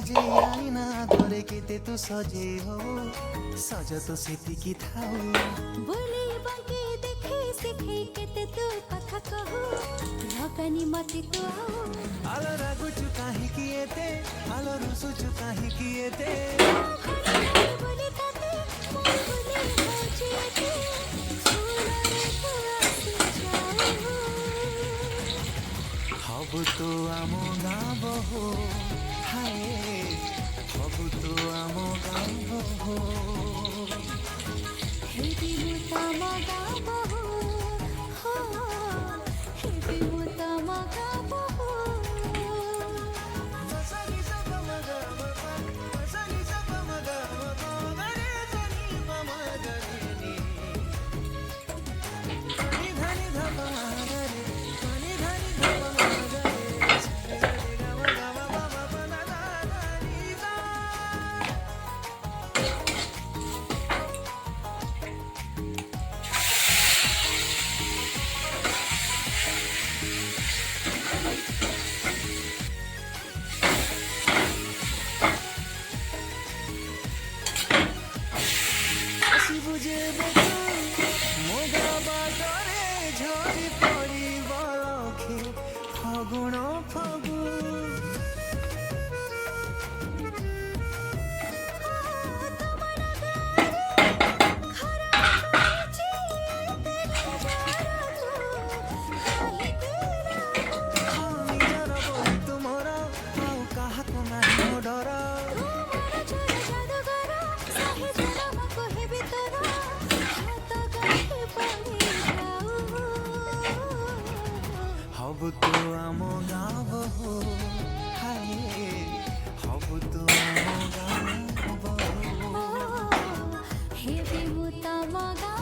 जे आईना धरे केते तू सजे हो सज तो सेतिकी थाऊ बोले बांके देखे सिखे केते तू कथा कहू लगनी मते तू आओ आलो रागुचु काहे किएते आलो रुसुचु काहे किएते बोले ताते मोर बोले होचिएते सुनारे तू आसी जाओ हबु तो आमो गाँ बहो हाय हबु तो आमो गाँ बहो हेबी मुता मगा बहो हो हेबी मुता मगा बहो मसानी सब मगा मगा मसानी सब मगा मगा रे धनी ममा गनी धनी धनी धमा रे धनी धनी धमा रे सरे गा मगा मगा मगा धनी सा आसी बुझे बेतु मोगा बाटरे झरी पड़ी बरखे फगुण फगु निजर बोली तुमर आउ काहाको नाही डर हबु तो आमो गाँ बहो हाय हबु तो आमो गाँ बहो हेबी मुता मगा